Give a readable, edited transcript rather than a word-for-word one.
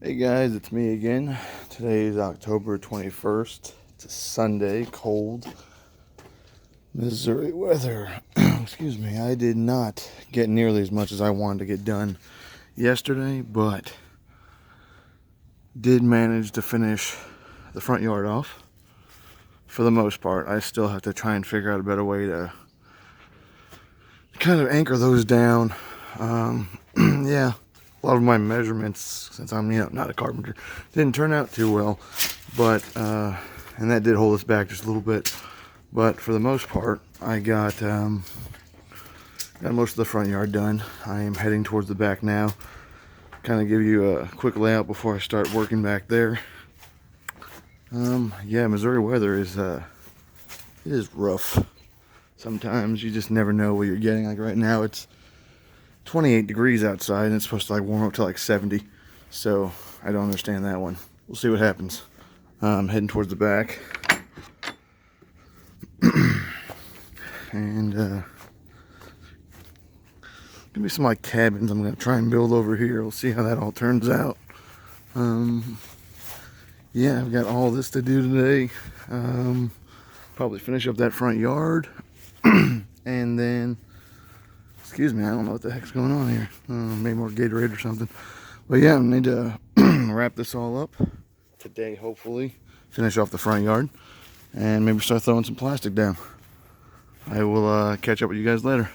Hey guys, it's me again. Today is October 21st. It's a Sunday, cold Missouri weather. Excuse me, I did not get nearly as much as I wanted to get done yesterday, but did manage to finish the front yard off for the most part. I still have to try and figure out a better way to kind of anchor those down. Yeah, a lot of my measurements, since I'm not a carpenter, didn't turn out too well, but and that did hold us back just a little bit. But for the most part, I got most of the front yard done. I am heading towards the back now. Kind of give you a quick layout before I start working back there. Yeah, Missouri weather is it is rough. Sometimes you just never know what you're getting. Like right now, it's 28 degrees outside and it's supposed to warm up to 70. So I don't understand that one. We'll see what happens. I'm heading towards the back. And gonna be some cabins I'm gonna try and build over here. We'll see how that all turns out. Yeah, I've got all this to do today. Probably finish up that front yard. And then, excuse me, I don't know what the heck's going on here. Maybe more Gatorade or something. But yeah, I need to wrap this all up today, hopefully. Finish off the front yard. And maybe start throwing some plastic down. I will catch up with you guys later.